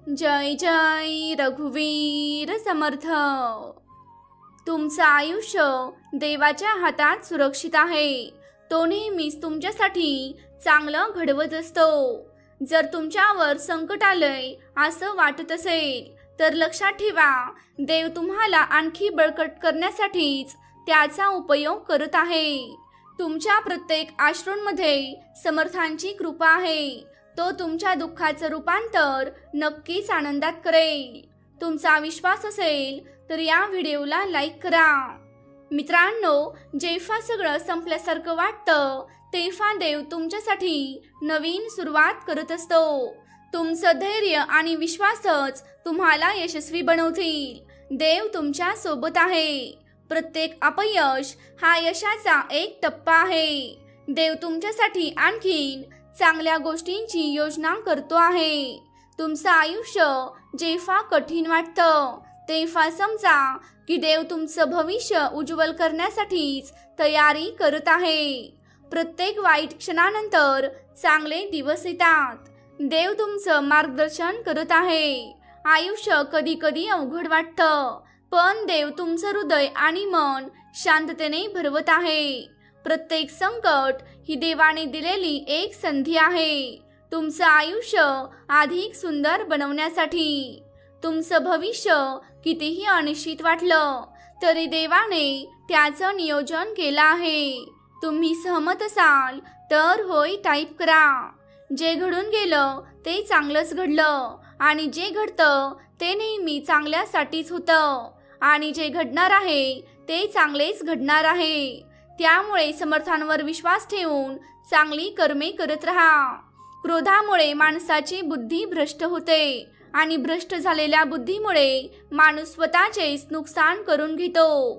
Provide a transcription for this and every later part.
जय जय रघुवीर समर्थ। तुमचं आयुष्य देवाच्या हातात सुरक्षित आहे। तो नेहमीच तुमच्यासाठी चांगलं घडवत असतो। जर तुमच्यावर संकट आलंय असं वाटत असेल तर लक्षात ठेवा, देव तुम्हाला आणखी बळकट करण्यासाठीच त्याचा उपयोग करत आहे। तुमच्या प्रत्येक अश्रूंमध्ये समर्थांची कृपा आहे। तो तुमच्या दुःखाचं रूपांतर नक्कीच आनंदात करेल। तुमचा विश्वास असेल तर या व्हिडिओला लाईक करा। मित्रांनो, जेव्हा सगळं संपल्यासारखं वाटतं तेव्हा देव तुमच्यासाठी नवीन सुरुवात करत असतो। तुमचं धैर्य आणि विश्वासच तुम्हाला यशस्वी बनवतील। देव तुमच्या सोबत आहे। प्रत्येक अपयश हा यशाचा एक टप्पा आहे। देव तुमच्यासाठी आणखीन चांगल्या गोष्टींची योजना करतो आहे। तुमचं आयुष्य जेव्हा कठीण वाटतं तेव्हा समजा की देव तुमचं भविष्य उज्ज्वल करण्यासाठीच तयारी करत आहे। प्रत्येक वाईट क्षणानंतर चांगले दिवस येतात। देव तुमचं मार्गदर्शन करत आहे। आयुष्य कधी कधी अवघड वाटतं, पण देव तुमचं हृदय आणि मन शांततेने भरवत आहे। प्रत्येक संकट ही देवाने दिलेली एक संधी आहे तुमचं आयुष्य अधिक सुंदर बनवण्यासाठी। तुमचं भविष्य कितीही अनिश्चित वाटलं तरी देवाने त्याचं नियोजन केलं आहे। तुम्ही सहमत असाल तर होय टाईप करा। जे घडून गेलं ते चांगलंच घडलं आणि जे घडतं ते नेहमी चांगल्यासाठीच होतं आणि जे घडणार आहे ते चांगलेच घडणार आहे। त्यामुळे समर्थांवर विश्वास ठेवून चांगली कर्मे करत राहा। क्रोधामुळे माणसाची बुद्धी भ्रष्ट होते आणि भ्रष्ट झालेल्या बुद्धीमुळे माणूस स्वतःचेच नुकसान करून घेतो।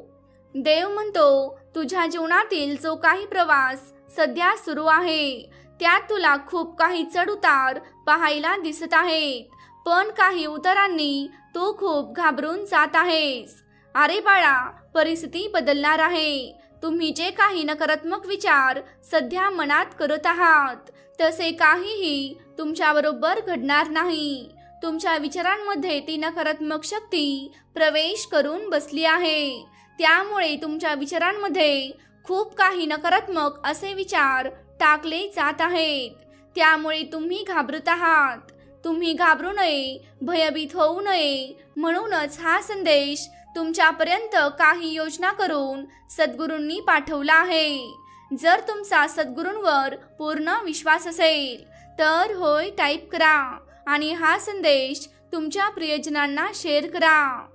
देव म्हणतो, तुझ्या जीवनातील जो काही प्रवास सध्या सुरू आहे त्यात तुला खूप काही चढउतार पाहायला दिसत आहेत, पण काही उतारांनी तू खूप घाबरून जात आहेस। अरे बाळा, परिस्थिती बदलणार आहे। तुम्ही जे काही नकारात्मक विचार सध्या मनात करत आहात तसे काहीही तुमच्याबरोबर घडणार नाही। तुमच्या विचारांमध्ये ती नकारात्मक शक्ती प्रवेश करून बसली आहे। त्यामुळे तुमच्या विचारांमध्ये खूप काही नकारात्मक असे विचार टाकले जात आहेत। त्यामुळे तुम्ही घाबरत आहात। तुम्ही घाबरू नये, भयभीत होऊ नये, म्हणूनच हा संदेश तुमच्यापर्यंत काही योजना करून सद्गुरूंनी पाठवला आहे। जर तुमचा सद्गुरूंवर पूर्ण विश्वास असेल तर होय टाईप करा आणि हा संदेश तुमच्या प्रियजनांना शेअर करा।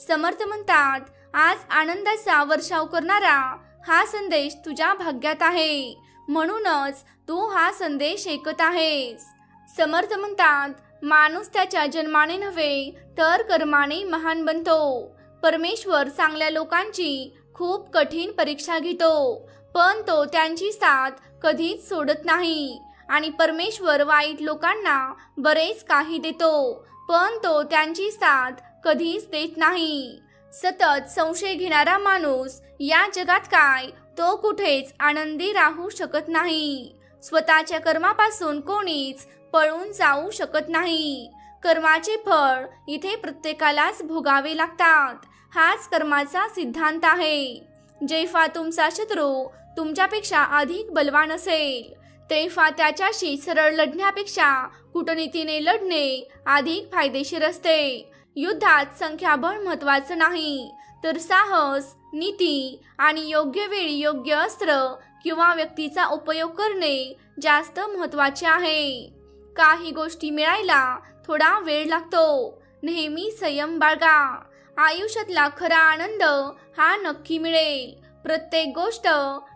समर्थ म्हणतात, आज आनंदाचा वर्षाव करणारा हा संदेश तुझ्या भाग्यात आहे, म्हणूनच तू हा संदेश ऐकत आहेस। समर्थ म्हणतात, माणूस त्याच्या जन्माने नव्हे तर कर्माने महान बनतो। परमेश्वर चांगल्या लोकांची खूप कठीण परीक्षा घेतो, पण तो त्यांची साथ कधीच सोडत नाही आणि परमेश्वर वाईट लोकांना बरेच काही देतो, पण तो त्यांची साथ कधीच देत नाही। सतत संशय घेणारा माणूस या जगात काय तो कुठेच आनंदी राहू शकत नाही। स्वतःच्या कर्मापासून कोणीच पळून जाऊ शकत नाही। कर्माचे फळ इथे प्रत्येकालाच भोगावे लागतात, हाच कर्माचा सिद्धांत आहे। जेव्हा तुमचा शत्रू तुमच्यापेक्षा अधिक बलवान असेल तेव्हा त्याच्याशी सरळ लढण्यापेक्षा कूटनीतीने लढणे अधिक फायदेशीर असते। युद्धात संख्याबळ महत्त्वाचं नाही तर साहस, नीती आणि योग्य वेळी योग्य अस्त्र किंवा व्यक्तीचा उपयोग करणे जास्त महत्त्वाचे आहे। काही गोष्टी मिळायला थोडा वेळ लागतो, नेहमी संयम बाळगा। आयुष्यातला खरा आनंद हा नक्की मिळेल। प्रत्येक गोष्ट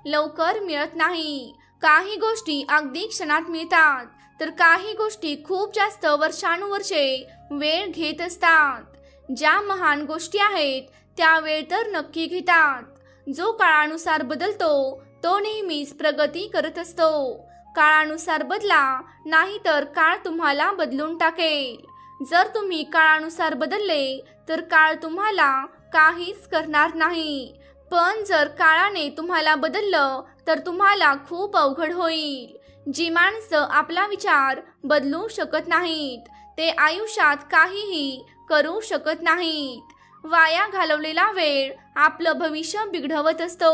लवकर मिळत नाही। काही गोष्टी अगदी क्षणात मिळतात तर काही गोष्टी खूप जास्त वर्षानुवर्षे वेळ घेत असतात। ज्या महान गोष्टी आहेत त्या वेळ तर नक्की घेतात। जो काळानुसार बदलतो तो नेहमीच प्रगती करत असतो। काळानुसार बदला, नाहीतर काळ तुम्हाला बदलून टाकेल। जर तुम्ही काळानुसार बदलले तर काळ तुम्हाला काहीच करणार नाही, पण जर काळाने तुम्हाला बदललं तर तुम्हाला खूप अवघड होईल। जी माणसं आपला विचार बदलू शकत नाहीत ते आयुष्यात काहीही करू शकत नाहीत. वाया घालवलेला वेळ आपलं भविष्य बिघडवत असतो.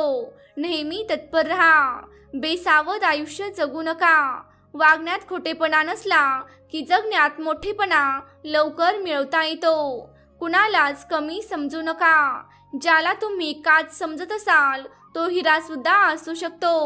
नेहमी तत्पर राहा. बेसावध आयुष्य जगू नका. वागण्यात खोटेपणा नसला की जगण्यात मोठेपणा लवकर मिळवता येतो. कुणालाच कमी समजू नका. ज्याला तुम्ही काच समजत असाल तो हिरा सुद्धा असू शकतो.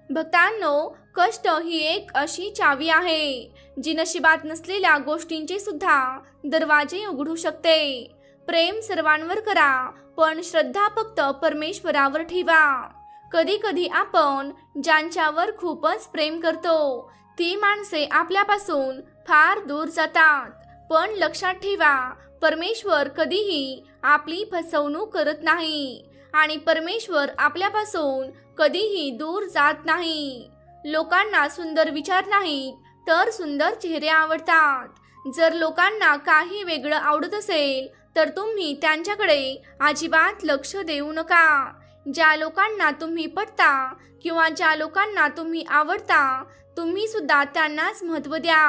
भक्तांनो, कष्ट ही एक अशी चावी आहे जी नशिबात नसलेल्या गोष्टींचे सुद्धा दरवाजे उघडू शकते. प्रेम सर्वांवर करा, पण श्रद्धा फक्त परमेश्वरावर ठेवा. कधी कधी आपण ज्यांच्यावर खूपच प्रेम करतो ती माणसे आपल्यापासून फार दूर जातात. पण लक्षात ठेवा, परमेश्वर कधीही आपली फसवणूक करत नाही आणि परमेश्वर आपल्यापासून कधीही दूर जात नाही. लोकांना सुंदर विचार नाहीत तर सुंदर चेहरे आवडतात. जर लोकांना काही वेगळं आवडत असेल तर तुम्ही त्यांच्याकडे अजिबात लक्ष देऊ नका. ज्या लोकांना तुम्ही पटता किंवा ज्या लोकांना तुम्ही आवडता तुम्ही सुद्धा त्यांनाच महत्त्व द्या.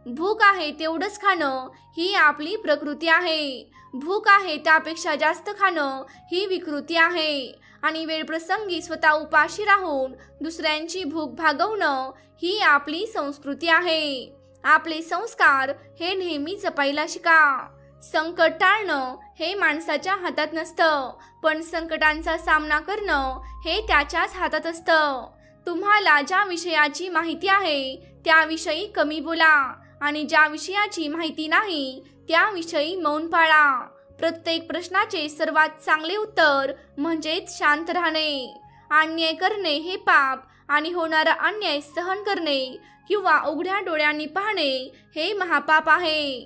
भूक आहे तेवढंच खाणं ही आपली प्रकृती आहे. भूक आहे त्यापेक्षा जास्त खाणं ही विकृती आहे. आणि वेळप्रसंगी स्वतः उपाशी राहून दुसऱ्यांची भूक भागवणं ही आपली संस्कृती आहे. आपले संस्कार हे नेहमी जपायला शिका. संकट टाळणं हे माणसाच्या हातात नसतं, पण संकटांचा सामना करणं हे त्याच्याच हातात असतं. तुम्हाला ज्या विषयाची माहिती आहे त्याविषयी कमी बोला आणि ज्या विषयाची माहिती नाही त्याविषयी मौन पाळा. प्रत्येक प्रश्नाचे सर्वात चांगले उत्तर म्हणजेच शांत राहणे. अन्याय करणे हे पाप आणि होणारा अन्याय सहन करणे किंवा उघड्या डोळ्यांनी पाहणे हे महापाप आहे.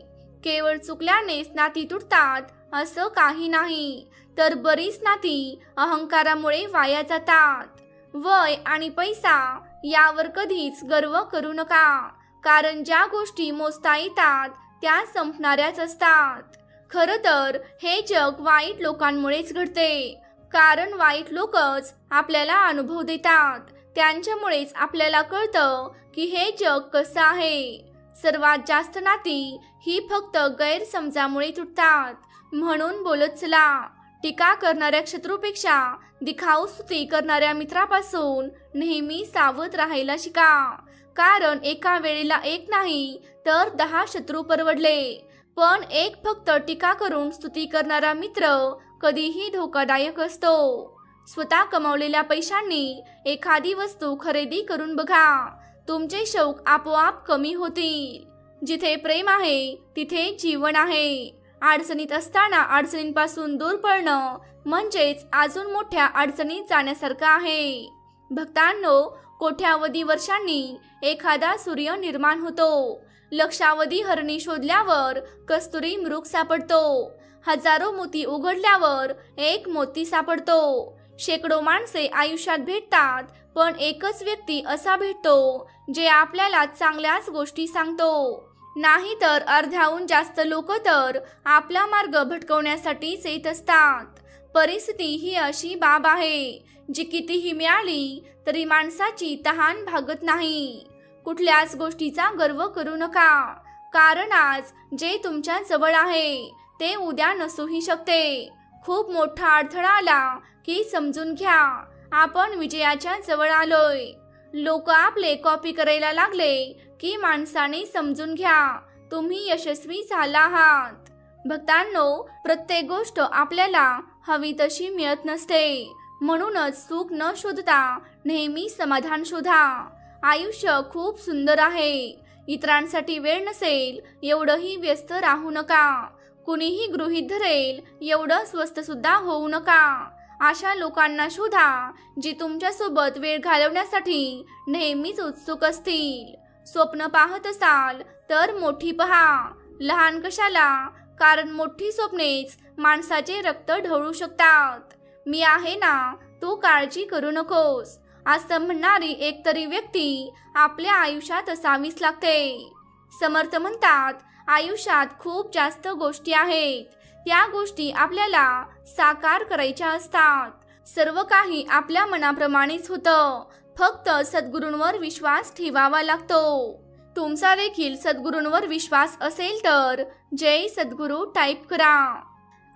केवळ चुकल्यानेच नाती तुटतात असं काही नाही, तर बरीच नाती अहंकारामुळे वाया जातात. वय आणि पैसा यावर कधीच गर्व करू नका, कारण ज्या गोष्टी मोजता येतात त्या संपणाऱ्याच असतात. खरं तर हे जग वाईट लोकांमुळेच घडते, कारण वाईट लोकच आपल्याला अनुभव देतात. त्यांच्यामुळेच आपल्याला कळतं की हे जग कसं आहे. सर्वात जास्त नाती ही फक्त गैरसमजामुळे तुटतात. म्हणून बोलत चला. टीका करणाऱ्या शत्रूपेक्षा दिखाऊ स्तुती करणाऱ्या मित्रापासून नेहमी सावध राहायला शिका, कारण एका वेळेला एक नाही तर 10 शत्रू परवडले, पण एक फक्त टीका करून स्तुती करणारा मित्र कधीही धोकादायक असतो. स्वतः कमावलेल्या पैशांनी एखादी वस्तू खरेदी करून बघा. तुमचे शौक आपोआप कमी होतील. जिथे प्रेम आहे तिथे जीवन आहे. अडचणीत असताना अडचणींपासून दूर पळणं म्हणजेच अजून मोठ्या अडचणीत जाण्यासारखं आहे. भक्तांनो, कोट्यावधी वर्षांनी एखादा सूर्य निर्माण होतो. लक्षावधी हरणी शोधल्यावर कस्तुरी मृग सापडतो. हजारो मोती उघडल्यावर एक मोती सापडतो. शेकडो माणसे आयुष्यात भेटतात, पण एकच व्यक्ती असा भेटतो जे आपल्याला चांगल्याच गोष्टी सांगतो. नाहीतर अर्ध्याहून जास्त लोक तर आपला मार्ग भटकवण्यासाठीच येत असतात. परिस्थिती ही अशी बाब आहे जी कितीही मिळाली तरी माणसाची तहान भागत नाही. कुठल्याच गोष्टीचा गर्व करू नका, कारण आज जे तुमच्या जवळ आहे ते उद्या नसूही शकते. खूप मोठा अडथळा आला की समजून घ्या, आपण विजयाच्या जवळ आलोय. लोक आपले कॉपी करायला लागले की माणसाने समजून घ्या, तुम्ही यशस्वी झाला आहात. भक्तांनो, प्रत्येक गोष्ट आपल्याला हवी तशी मिळत नसते. म्हणूनच सुख न शोधता नेहमी समाधान शोधा. आयुष्य खूप सुंदर आहे. इतरांसाठी वेळ नसेल एवढंही व्यस्त राहू नका. कुणीही गृहीत धरेल एवढं स्वस्त सुद्धा होऊ नका. अशा लोकांना शोधा जी तुमच्यासोबत वेळ घालवण्यासाठी नेहमीच उत्सुक असतील. स्वप्न पाहत असाल तर मोठी पहा, लहान कशाला, कारण मोठी स्वप्नेच माणसाचे रक्त ढवळू शकतात. मी आहे ना, तू काळजी करू नकोस असं म्हणणारी एकतरी व्यक्ती आपल्या आयुष्यात असावीच लागते. समर्थ म्हणतात, आयुष्यात खूप जास्त गोष्टी आहेत, त्या गोष्टी आपल्याला साकार करायच्या असतात. सर्व काही आपल्या मनाप्रमाणेच होतं, फक्त सद्गुरूंवर विश्वास ठेवावा लागतो. तुमचा देखील सद्गुरूंवर विश्वास असेल तर जय सद्गुरू टाईप करा.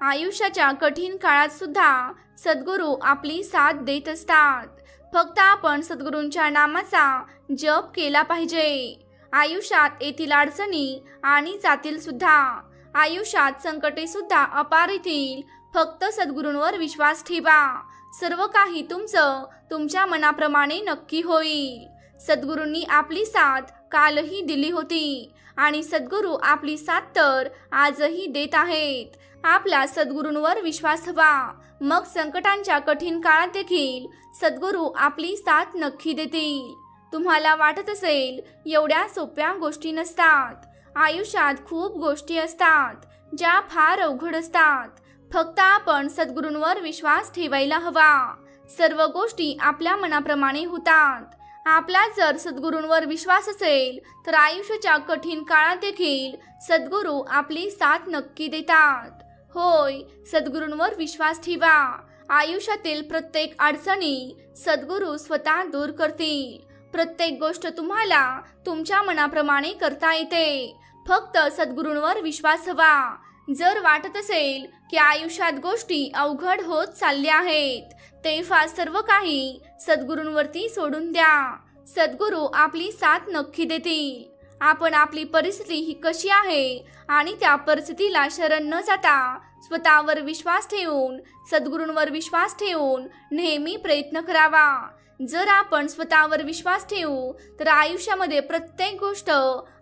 आयुष्याच्या कठीण काळात सुद्धा सद्गुरू आपली साथ देत असतात. फक्त आपण सद्गुरूंच्या नामाचा जप केला पाहिजे. आयुष्यात येथील अडचणी आणि जातील सुद्धा. आयुष्यात संकटे सुद्धा अपार येतील. फक्त सद्गुरूंवर विश्वास ठेवा. सर्व काही तुमचं तुमच्या मनाप्रमाणे नक्की होईल. सद्गुरूंनी आपली साथ कालही दिली होती आणि सद्गुरू आपली साथ तर आजही देत आहेत. आपला सद्गुरूंवर विश्वास हवा. मग संकटांच्या कठीण काळात देखील सद्गुरू आपली साथ नक्की देतील. तुम्हाला वाटत असेल एवढ्या सोप्या गोष्टी नसतात. आयुष्यात खूप गोष्टी असतात ज्या फार अवघड असतात. फक्त आपण सद्गुरूंवर विश्वास ठेवायला हवा. सर्व गोष्टी आपल्या मनाप्रमाणे होतात. आपला जर सद्गुरूंवर विश्वास असेल तर आयुष्याच्या कठीण काळात देखील सद्गुरू आपली साथ नक्की देतात. होय, सद्गुरूंवर विश्वास ठेवा. आयुष्यातील प्रत्येक अडचणी सद्गुरू स्वतः दूर करतील. प्रत्येक गोष्ट तुम्हाला तुमच्या मनाप्रमाणे करता येते. फक्त सद्गुरूंवर विश्वास हवा. जर वाटत असेल की आयुष्यात गोष्टी अवघड होत चालल्या आहेत तेव्हा सर्व काही सद्गुरूंवरती सोडून द्या. सद्गुरू आपली साथ नक्की देतील. आपण आपली परिस्थिती ही कशी आहे आणि त्या परिस्थितीला शरण न जाता स्वतःवर विश्वास ठेवून सद्गुरूंवर विश्वास ठेवून नेहमी प्रयत्न करावा. जर आपण स्वतःवर विश्वास ठेवू तर आयुष्यामध्ये प्रत्येक गोष्ट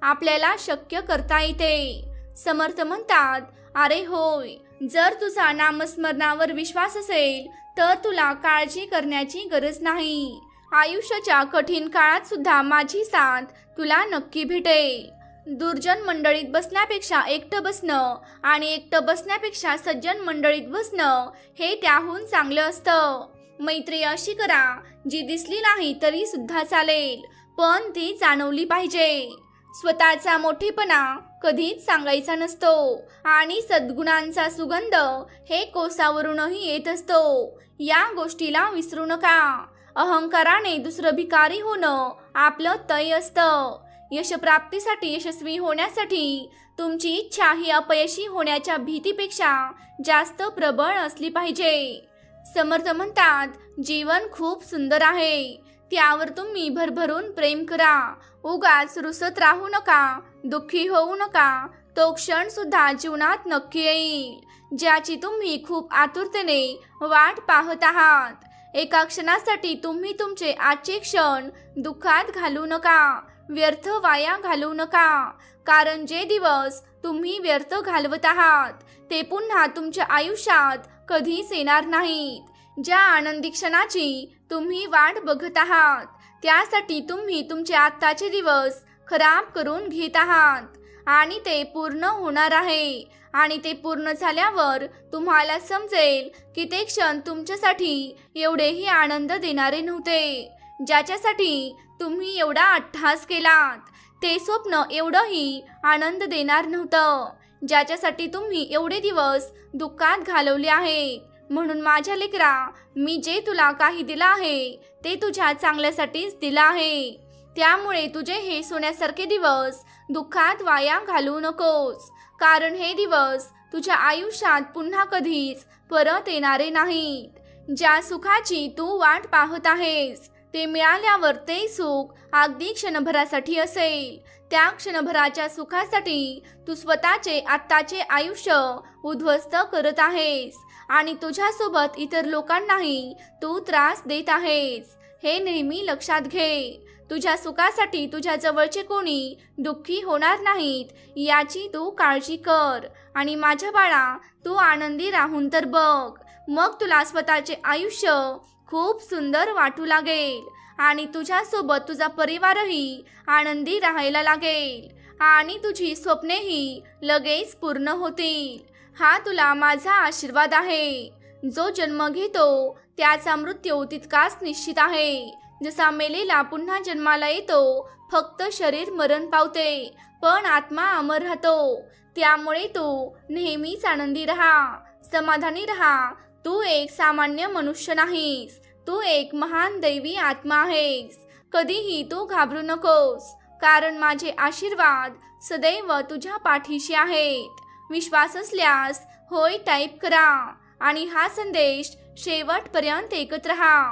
आपल्याला शक्य करता येते. समर्थ म्हणतात, अरे होय, जर तुझा नामस्मरणावर विश्वास असेल तर तुला काळजी करण्याची गरज नाही. आयुष्याच्या कठीण काळात सुद्धा माझी साथ तुला नक्की भेटेल. दुर्जन मंडळीत बसण्यापेक्षा एकटं बसणं आणि एकटं बसण्यापेक्षा सज्जन मंडळीत बसणं हे त्याहून चांगलं असतं. मैत्री अशी करा जी दिसली नाही तरी सुद्धा चालेल, पण ती जाणवली पाहिजे. स्वतःचा मोठेपणा कधीच सांगायचा नसतो आणि सद्गुणांचा सुगंध हे कोसावरूनही येत असतो. या गोष्टीला विसरू नका. अहंकाराने दुसरं भिकारी होणं आपलं तय असतं. यशप्राप्तीसाठी यशस्वी होण्यासाठी तुमची इच्छा ही अपयशी होण्याच्या भीतीपेक्षा जास्त प्रबळ असली पाहिजे. समर्थ म्हणतात, जीवन खूप सुंदर आहे, त्यावर तुम्ही भरभरून प्रेम करा. उगाच रुसत राहू नका, दुःखी होऊ नका. तो क्षण सुद्धा जीवनात नक्की येईल ज्याची तुम्ही खूप आतुरतेने वाट पाहत आहात. एका क्षणासाठी तुम्ही तुमचे आजचे क्षण दुःखात घालू नका, व्यर्थ वाया घालवू नका. कारण जे दिवस तुम्ही व्यर्थ घालवत आहात ते पुन्हा तुमच्या आयुष्यात कधीच येणार नाहीत. ज्या आनंदी क्षणाची तुम्ही वाट बघत आहात त्यासाठी तुम्ही तुमचे आत्ताचे दिवस खराब करून घेत आहात आणि ते पूर्ण होणार आहे. आणि ते पूर्ण झाल्यावर तुम्हाला समजेल की ते क्षण तुमच्यासाठी एवढेही आनंद देणारे नव्हते. ज्याच्यासाठी तुम्ही एवढा अट्टहास केलात ते स्वप्न एवढंही आनंद देणार नव्हतं. ज्याच्यासाठी तुम्ही एवढे दिवस दुःखात घालवले आहेत. म्हणून माझ्या लेकरा, मी जे तुला काही दिलं आहे ते तुझ्या चांगल्यासाठीच दिलं आहे. त्यामुळे तुझे हे सोन्यासारखे दिवस दुःखात वाया घालवू नकोस. कारण हे दिवस तुझ्या आयुष्यात पुन्हा कधीच परत येणारे नाहीत. ज्या सुखाची तू वाट पाहत आहेस ते मिळाल्यावर ते सुख अगदी क्षणभरासाठी असेल. त्या क्षणभराच्या सुखासाठी तू स्वतःचे आत्ताचे आयुष्य उद्ध्वस्त करत आहेस आणि तुझ्यासोबत इतर लोकांनाही तू त्रास देत आहेस. हे नेहमी लक्षात घे. तुझ्या सुखासाठी तुझ्या जवळचे कोणी दुःखी होणार नाहीत याची तू काळजी कर. आणि माझ्या बाळा, तू आनंदी राहून तर बघ, मग तुला स्वतःचे आयुष्य खूप सुंदर वाटू लागेल आणि तुझ्यासोबत तुझा परिवारही आनंदी राहायला लागेल आणि तुझी स्वप्नेही लगेच पूर्ण होतील. हा तुला माझा आशीर्वाद आहे. जो जन्म घेतो त्याचा मृत्यू तितकाच निश्चित आहे. जसा मेलेला पुन्हा जन्माला येतो, फक्त शरीर मरण पावते पण आत्मा अमर राहतो. त्यामुळे तू नेहमीच आनंदी राहा, समाधानी राहा. तू एक सामान्य मनुष्य नाहीस, तू एक महान दैवी आत्मा आहेस. कधीही तू घाबरू नकोस. कारण माझे आशीर्वाद सदैव तुझ्या पाठीशी आहेत. विश्वास असल्यास होय टाईप करा आणि हा संदेश शेवटपर्यंत ऐकत राहा.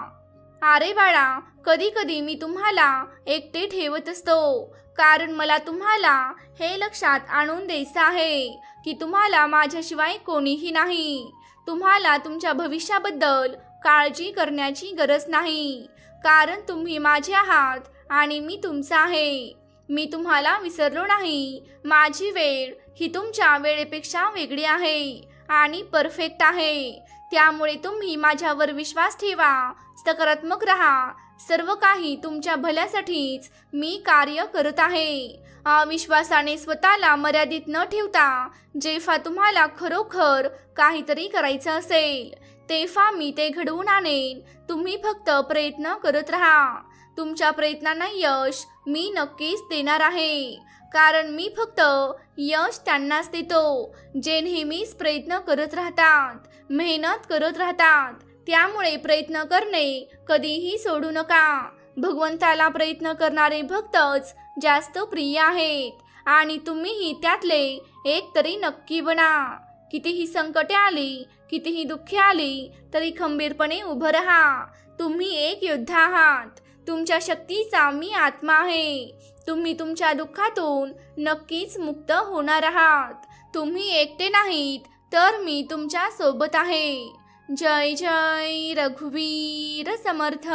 अरे बाळा, कधी कधी मी तुम्हाला एकटे ठेवत असतो, कारण मला तुम्हाला हे लक्षात आणून द्यायचं आहे की तुम्हाला माझ्याशिवाय कोणीही नाही. तुम्हाला तुमच्या भविष्याबद्दल काळजी करण्याची गरज नाही, कारण तुम्ही माझे आहात आणि मी तुमचा आहे. मी तुम्हाला विसरलो नाही. माझी वेळ ही तुमच्या वेळेपेक्षा वेगळी आहे आणि परफेक्ट आहे. त्यामुळे तुम्ही माझ्यावर विश्वास ठेवा, सकारात्मक राहा. सर्व काही तुमच्या भल्यासाठीच मी कार्य करत आहे. अविश्वासाने स्वतःला मर्यादित न ठेवता जेव्हा तुम्हाला खरोखर काहीतरी करायचं असेल तेव्हा मी ते घडवून आणेन. तुम्ही फक्त प्रयत्न करत राहा. तुमच्या प्रयत्नांना यश मी नक्कीच देणार आहे, कारण मी फक्त यश त्यांनाच देतो जे नेहमीच प्रयत्न करत राहतात, मेहनत करत राहतात. त्यामुळे प्रयत्न करणे कधीही सोडू नका. भगवंताला प्रयत्न करणारे भक्तच जास्त प्रिय आहेत आणि तुम्हीही त्यातले एक तरी नक्की बना. कितीही संकटे आली, कितीही दुःखे आली तरी खंबीरपणे उभं राहा. तुम्ही एक योद्धा आहात. तुमच्या शक्तीचा मी आत्मा आहे. तुम्ही तुमच्या दुःखातून नक्कीच मुक्त होणार आहात. तुम्ही एकटे नाहीत, तर मी तुमच्या सोबत आहे. जय जय रघुवीर समर्थ.